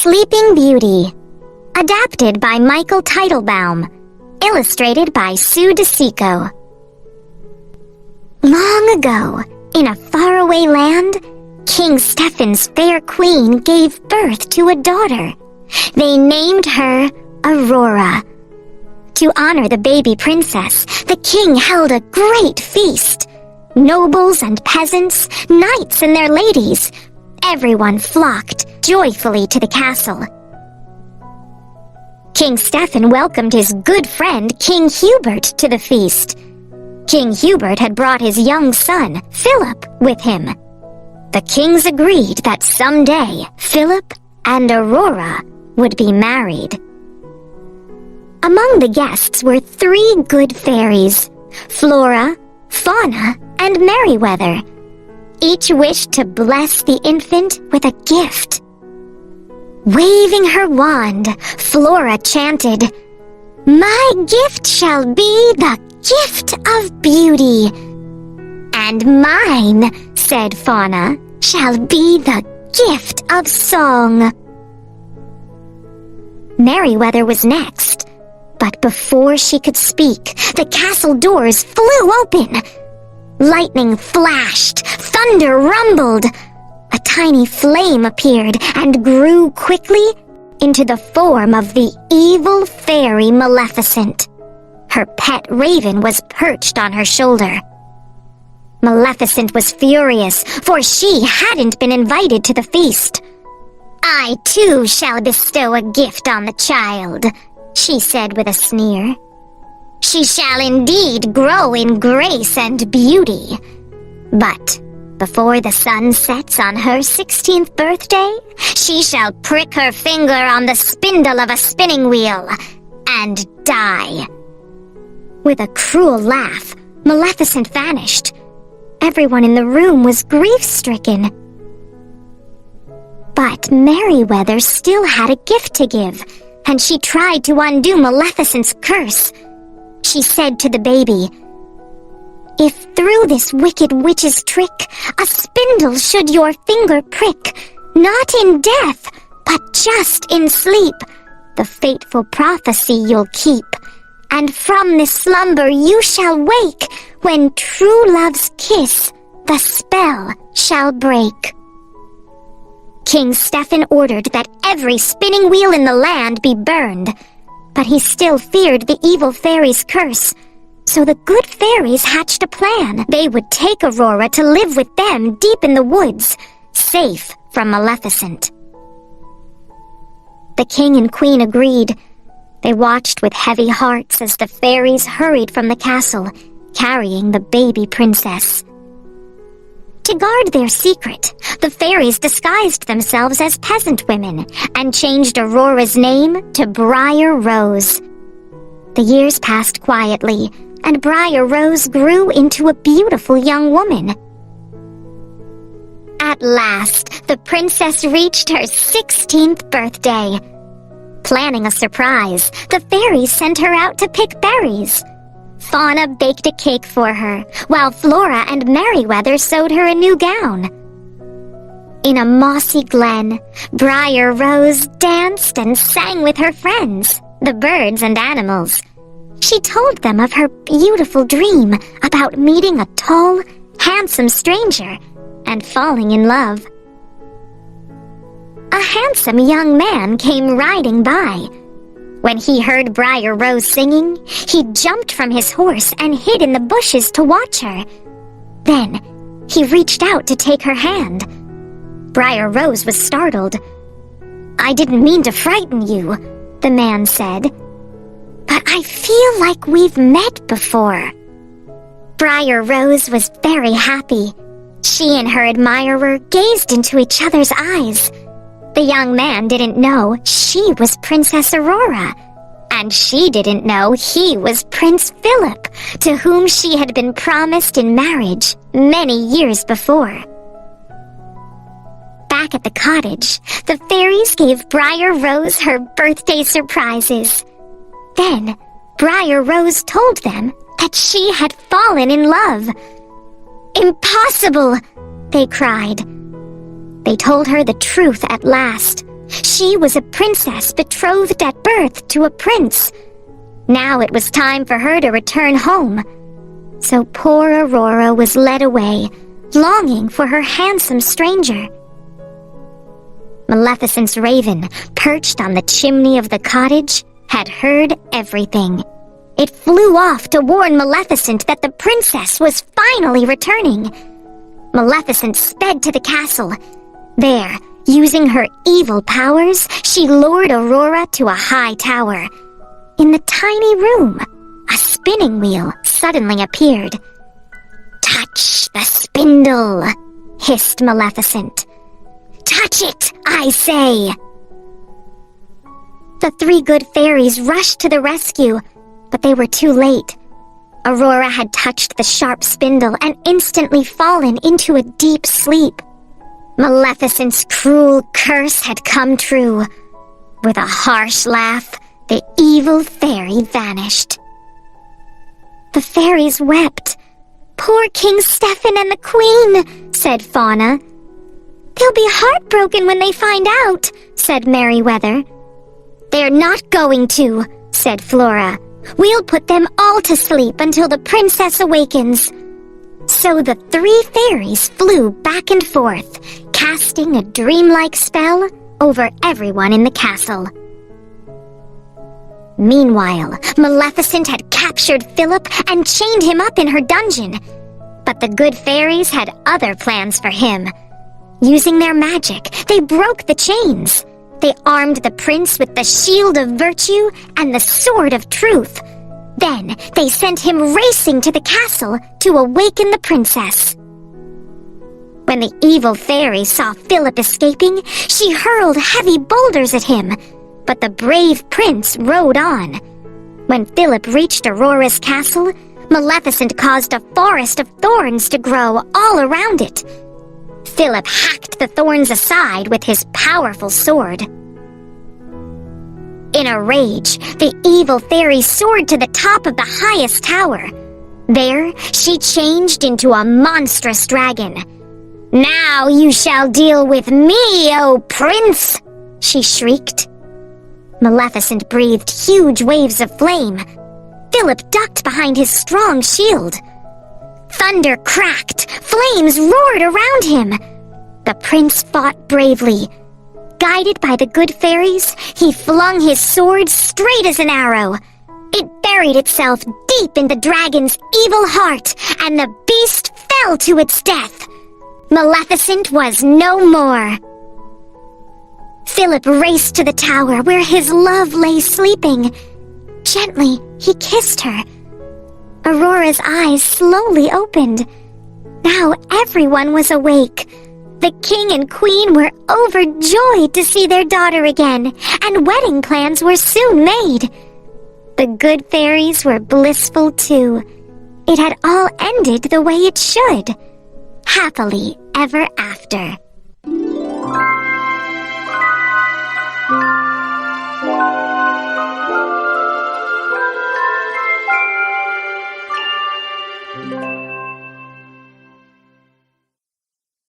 Sleeping Beauty. Adapted by Michael Teitelbaum. Illustrated by Sue DeSico. Long ago, in a faraway land, King Stephen's fair queen gave birth to a daughter. They named her Aurora. To honor the baby princess, the king held a great feast. Nobles and peasants, knights and their ladies, everyone flocked joyfully to the castle. King Stephen welcomed his good friend King Hubert to the feast. King Hubert had brought his young son, Philip, with him. The kings agreed that someday Philip and Aurora would be married. Among the guests were 3 good fairies, Flora, Fauna, and Merryweather. Each wished to bless the infant with a gift. Waving her wand, Flora chanted, "My gift shall be the gift of beauty." "And mine," said Fauna, "shall be the gift of song." Merryweather was next, but before she could speak, the castle doors flew open. Lightning flashed, thunder rumbled. A tiny flame appeared and grew quickly into the form of the evil fairy Maleficent. Her pet raven was perched on her shoulder. Maleficent was furious, for she hadn't been invited to the feast. "I too shall bestow a gift on the child," she said with a sneer. "She shall indeed grow in grace and beauty. But before the sun sets on her 16th birthday, she shall prick her finger on the spindle of a spinning wheel and die." With a cruel laugh, Maleficent vanished. Everyone in the room was grief-stricken. But Merryweather still had a gift to give, and she tried to undo Maleficent's curse. She said to the baby, "If through this wicked witch's trick a spindle should your finger prick, not in death, but just in sleep, the fateful prophecy you'll keep, and from this slumber you shall wake, when true love's kiss the spell shall break." King Stephen ordered that every spinning wheel in the land be burned, but he still feared the evil fairy's curse. So the good fairies hatched a plan. They would take Aurora to live with them deep in the woods, safe from Maleficent. The king and queen agreed. They watched with heavy hearts as the fairies hurried from the castle, carrying the baby princess. To guard their secret, the fairies disguised themselves as peasant women and changed Aurora's name to Briar Rose. The years passed quietly, and Briar Rose grew into a beautiful young woman. At last, the princess reached her 16th birthday. Planning a surprise, the fairies sent her out to pick berries. Fauna baked a cake for her, while Flora and Merryweather sewed her a new gown. In a mossy glen, Briar Rose danced and sang with her friends, the birds and animals. She told them of her beautiful dream about meeting a tall, handsome stranger and falling in love. A handsome young man came riding by. When he heard Briar Rose singing, he jumped from his horse and hid in the bushes to watch her. Then, he reached out to take her hand. Briar Rose was startled. "I didn't mean to frighten you," the man said. "But I feel like we've met before." Briar Rose was very happy. She and her admirer gazed into each other's eyes. The young man didn't know she was Princess Aurora, and she didn't know he was Prince Philip, to whom she had been promised in marriage many years before. Back at the cottage, the fairies gave Briar Rose her birthday surprises. Then, Briar Rose told them that she had fallen in love. "Impossible!" they cried. They told her the truth at last, She was a princess betrothed at birth to a prince. Now it was time for her to return home. So poor Aurora was led away, longing for her handsome stranger. Maleficent's raven, perched on the chimney of the cottage, had heard everything. It flew off to warn Maleficent that the princess was finally returning. Maleficent sped to the castle. There, using her evil powers, she lured Aurora to a high tower. In the tiny room, a spinning wheel suddenly appeared. "Touch the spindle," hissed Maleficent. "Touch it, I say!" The three good fairies rushed to the rescue, but they were too late. Aurora had touched the sharp spindle and instantly fallen into a deep sleep. Maleficent's cruel curse had come true. With a harsh laugh, the evil fairy vanished. The fairies wept. "Poor King Stephen and the Queen," said Fauna. "They'll be heartbroken when they find out," said Merryweather. "They're not going to," said Flora. "We'll put them all to sleep until the princess awakens." So the three fairies flew back and forth, casting a dreamlike spell over everyone in the castle. Meanwhile, Maleficent had captured Philip and chained him up in her dungeon. But the good fairies had other plans for him. Using their magic, they broke the chains. They armed the prince with the shield of virtue and the sword of truth. Then they sent him racing to the castle to awaken the princess. When the evil fairy saw Philip escaping, she hurled heavy boulders at him. But the brave prince rode on. When Philip reached Aurora's castle, Maleficent caused a forest of thorns to grow all around it. Philip hacked the thorns aside with his powerful sword. In a rage, the evil fairy soared to the top of the highest tower. There, she changed into a monstrous dragon. "Now you shall deal with me, O prince!" she shrieked. Maleficent breathed huge waves of flame. Philip ducked behind his strong shield. Thunder cracked, flames roared around him. The prince fought bravely. Guided by the good fairies, he flung his sword straight as an arrow. It buried itself deep in the dragon's evil heart, and the beast fell to its death. Maleficent was no more. Philip raced to the tower where his love lay sleeping. Gently, he kissed her. Aurora's eyes slowly opened. Now everyone was awake. The king and queen were overjoyed to see their daughter again, and wedding plans were soon made. The good fairies were blissful too. It had all ended the way it should. Happily ever after.